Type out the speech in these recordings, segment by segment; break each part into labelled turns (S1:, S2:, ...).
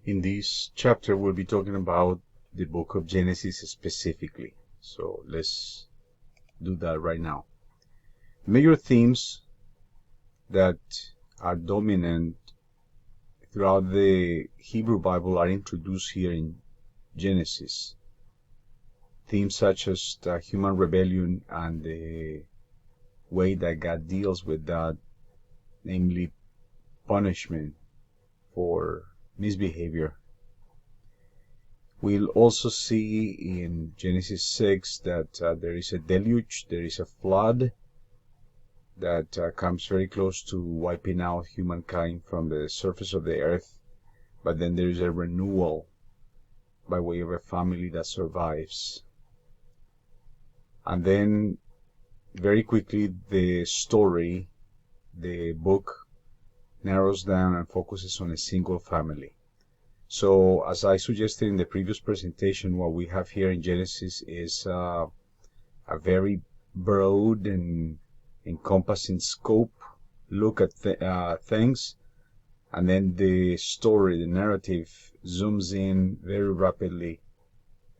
S1: In this chapter, we'll be talking about the book of Genesis specifically. So let's do that right now. Major themes that are dominant throughout the Hebrew Bible are introduced here in Genesis. Themes such as the human rebellion and the way that God deals with that, namely punishment for misbehavior. We'll also see in Genesis 6 that there is a deluge, there is a flood that comes very close to wiping out humankind from the surface of the earth, but then there is a renewal by way of a family that survives. And then very quickly the story, the book, narrows down and focuses on a single family. So as I suggested in the previous presentation, what we have here in Genesis is a very broad and encompassing scope look at things, and then the story, the narrative, zooms in very rapidly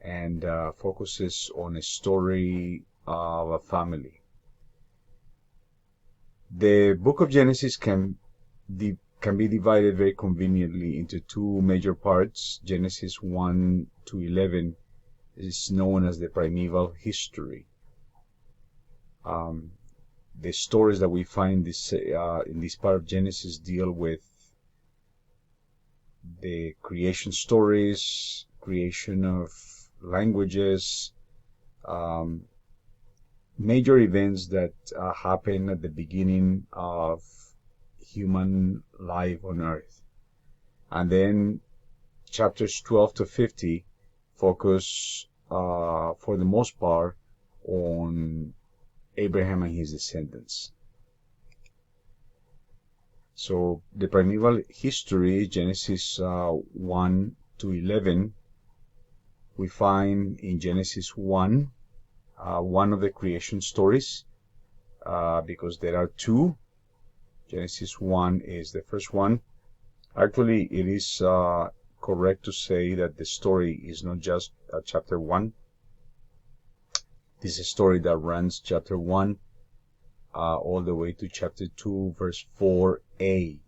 S1: and focuses on a story of a family. The book of Genesis can be divided very conveniently into two major parts. Genesis 1 to 11 is known as the primeval history. The stories that we find in this part of Genesis deal with the creation stories, creation of languages, major events that happen at the beginning of human life on earth. And then chapters 12 to 50 focus for the most part on Abraham and his descendants. So the primeval history, Genesis 1 to 11, we find in Genesis 1 one of the creation stories, because there are two. Genesis 1 is the first one. Actually, it is correct to say that the story is not just chapter 1. This is a story that runs chapter 1 all the way to chapter 2, verse 4a.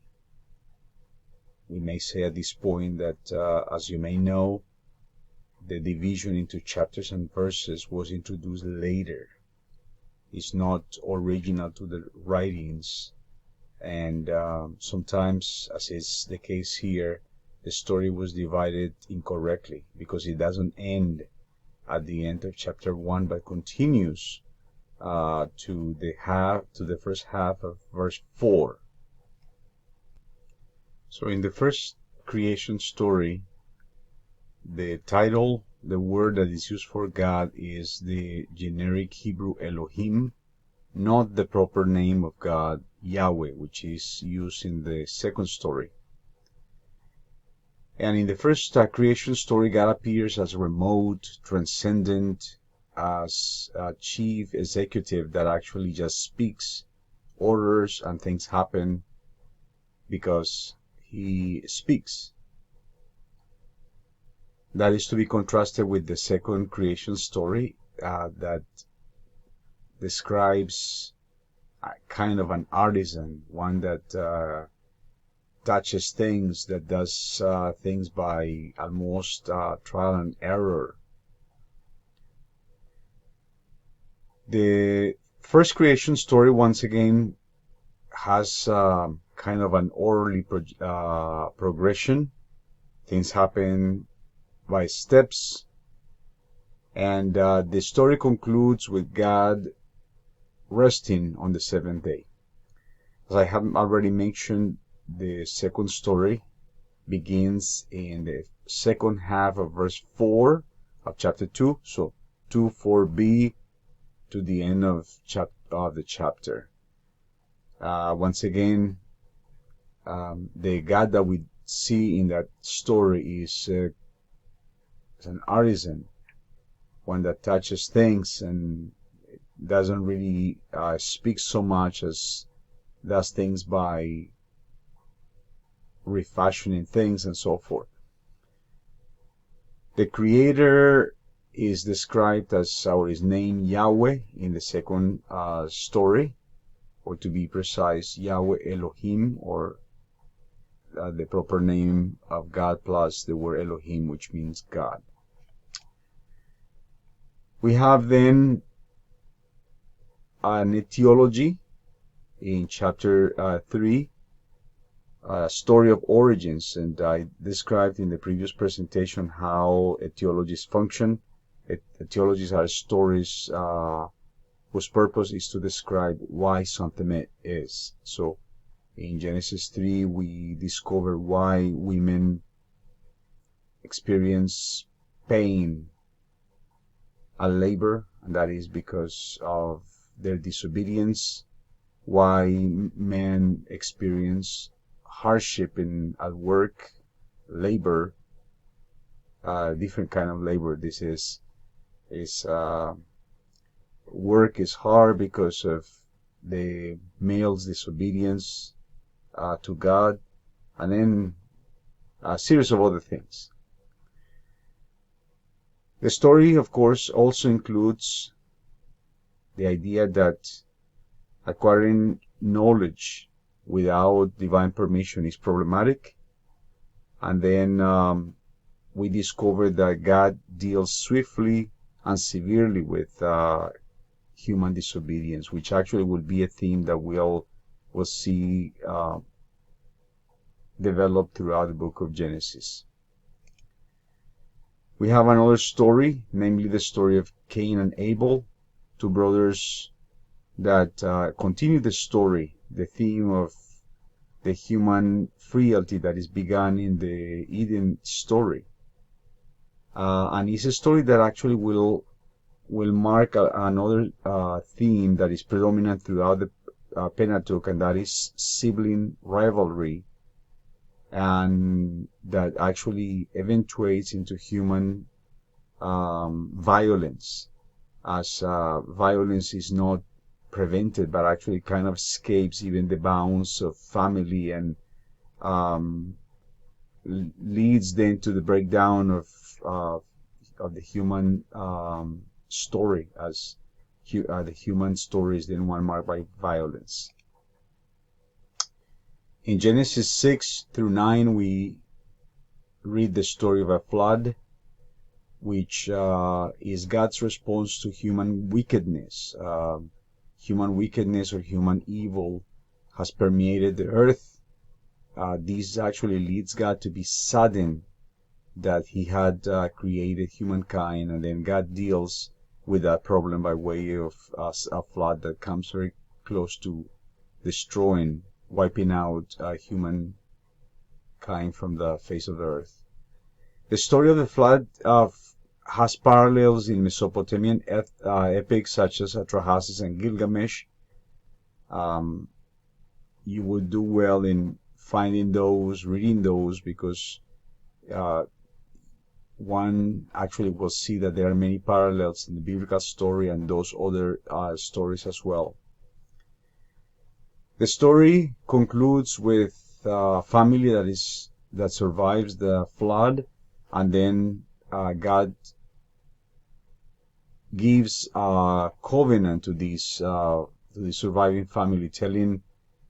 S1: We may say at this point that, as you may know, the division into chapters and verses was introduced later. It's not original to the writings, and sometimes, as is the case here, the story was divided incorrectly because it doesn't end at the end of chapter 1 but continues to the first half of verse 4. So in the first creation story, the title, the word that is used for God, is the generic Hebrew Elohim, not the proper name of God, Yahweh, which is used in the second story. And in the first creation story, God appears as remote, transcendent, as a chief executive that actually just speaks orders and things happen because he speaks. That is to be contrasted with the second creation story that describes kind of an artisan, one that touches things, that does things by almost trial and error. The first creation story, once again, has kind of an orderly progression. Things happen by steps, and the story concludes with God resting on the seventh day. As I have already mentioned, the second story begins in the second half of verse 4 of chapter 2, so 2, 4b to the end of the chapter. Once again, the God that we see in that story is an artisan, one that touches things and doesn't really speak so much as does things by refashioning things and so forth. The Creator is described as, or is named Yahweh in the second story, or to be precise, Yahweh Elohim, or the proper name of God plus the word Elohim, which means God. We have then an etiology in chapter 3, story of origins, and I described in the previous presentation how etiologies function. Etiologies are stories whose purpose is to describe why something is. So in Genesis 3, we discover why women experience pain at labor, and that is because of their disobedience. Why men experience hardship at work, labor, different kind of labor. This is work is hard because of the male's disobedience to God, and then a series of other things. The story, of course, also includes the idea that acquiring knowledge without divine permission is problematic, and then we discover that God deals swiftly and severely with human disobedience, which actually will be a theme that we'll see developed throughout the book of Genesis. We have another story, namely the story of Cain and Abel, two brothers that continue the story, the theme of the human frailty that is begun in the Eden story. And it's a story that actually will mark another theme that is predominant throughout the Pentateuch, and that is sibling rivalry, and that actually eventuates into human violence, as violence is not prevented but actually kind of escapes even the bounds of family, and leads then to the breakdown of the human story, as the human story is then one marked by violence. In Genesis 6 through 9, we read the story of a flood, which is God's response to human wickedness. Human wickedness or human evil has permeated the earth. This actually leads God to be saddened that he had created humankind, and then God deals with that problem by way of a flood that comes very close to destroying, wiping out humankind from the face of the earth. The story of the flood has parallels in Mesopotamian epics such as Atrahasis and Gilgamesh. You would do well in finding those, reading those, because one actually will see that there are many parallels in the biblical story and those other stories as well. The story concludes with a family that survives the flood, and then God gives a covenant to this surviving family, telling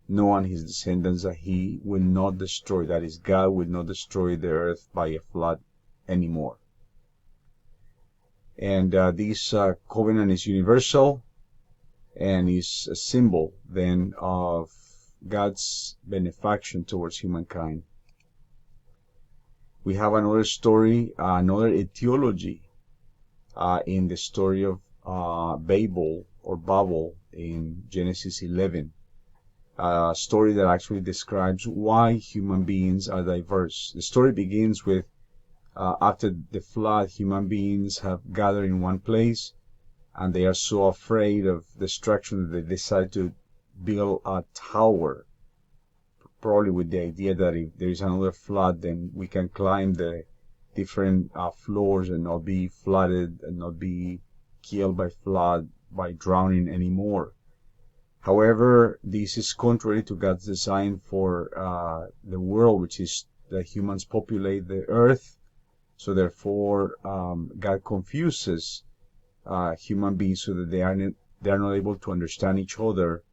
S1: Noah and his descendants that he will not destroy, that is, God will not destroy the earth by a flood anymore. And this covenant is universal and is a symbol then of God's benefaction towards humankind. We have another story, another etiology in the story of Babel or Babel in Genesis 11. A story that actually describes why human beings are diverse. The story begins with after the flood, human beings have gathered in one place, and they are so afraid of destruction that they decide to build a tower, probably with the idea that if there is another flood, then we can climb the different floors and not be flooded and not be killed by flood, by drowning anymore. However, this is contrary to God's design for the world, which is that humans populate the earth So therefore, God confuses human beings so that they are not able to understand each other,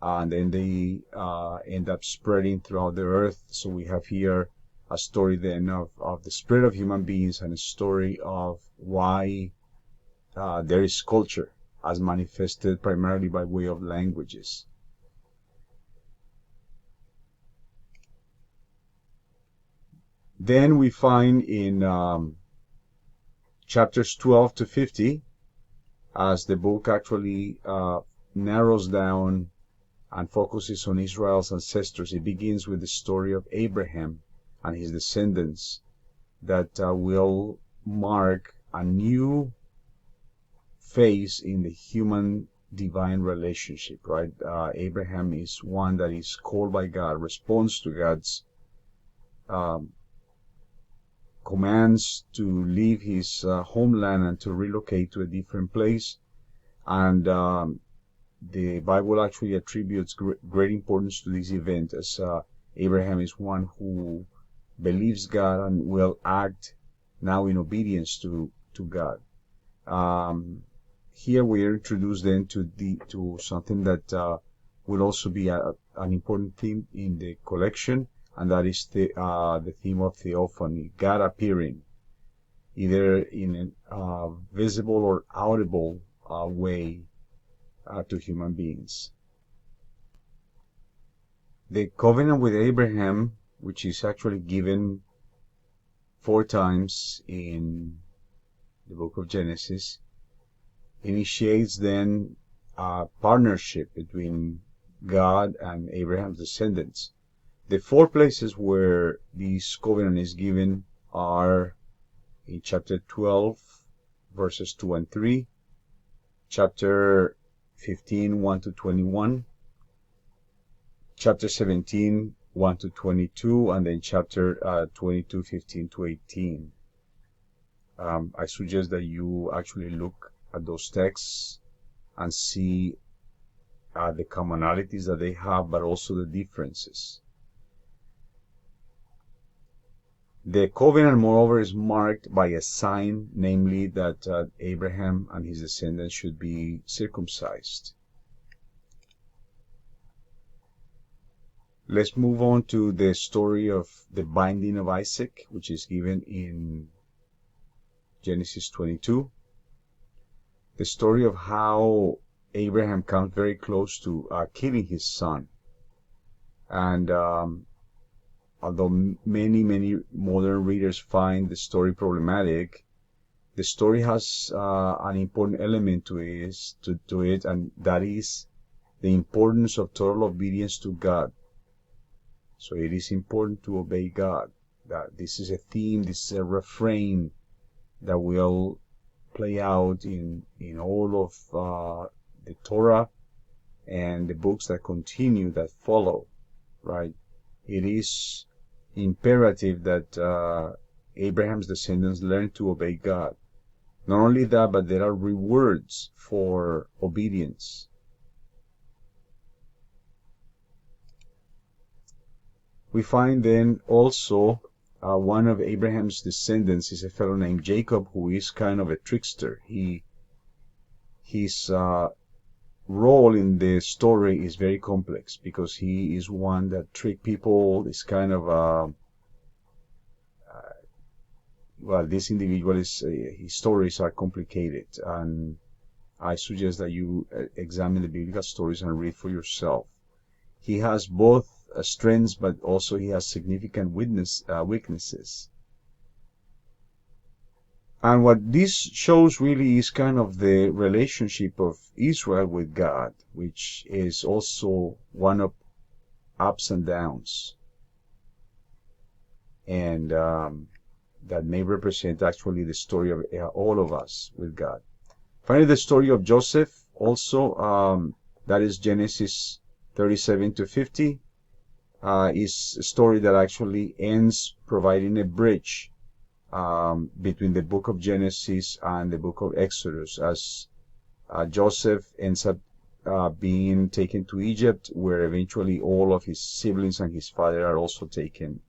S1: and then they end up spreading throughout the earth. So we have here a story then of the spread of human beings, and a story of why there is culture as manifested primarily by way of languages. Then we find in chapters 12 to 50, as the book actually narrows down and focuses on Israel's ancestors, it begins with the story of Abraham and his descendants that will mark a new phase in the human-divine relationship, right? Abraham is one that is called by God, responds to God's commands to leave his homeland and to relocate to a different place. And the Bible actually attributes great importance to this event, as Abraham is one who believes God and will act now in obedience to God. Here we are introduced then to something that will also be an important theme in the collection, and that is the theme of theophany, God appearing, either in a visible or audible way to human beings. The covenant with Abraham, which is actually given 4 times in the book of Genesis, initiates then a partnership between God and Abraham's descendants. The 4 places where this covenant is given are in chapter 12, verses 2 and 3, chapter 15, 1 to 21, chapter 17, 1 to 22, and then chapter 22, 15 to 18. I suggest that you actually look at those texts and see the commonalities that they have, but also the differences. The covenant, moreover, is marked by a sign, namely that Abraham and his descendants should be circumcised. Let's move on to the story of the binding of Isaac, which is given in Genesis 22. The story of how Abraham comes very close to killing his son. And although many modern readers find the story problematic, the story has an important element to it, and that is the importance of total obedience to God. So it is important to obey God. That this is a theme, this is a refrain that will play out in all of the Torah and the books that continue, that follow, right? It is imperative that Abraham's descendants learn to obey God. Not only that, but there are rewards for obedience. We find then also one of Abraham's descendants is a fellow named Jacob, who is kind of a trickster. His role in the story is very complex because he is one that trick people. Is kind of well, this individual is his stories are complicated, and I suggest that you examine the biblical stories and read for yourself. He has both strengths, but also he has significant weaknesses. And what this shows really is kind of the relationship of Israel with God, which is also one of ups and downs. And that may represent actually the story of all of us with God. Finally, the story of Joseph also, that is Genesis 37 to 50, is a story that actually ends providing a bridge between the book of Genesis and the book of Exodus, as Joseph ends up being taken to Egypt, where eventually all of his siblings and his father are also taken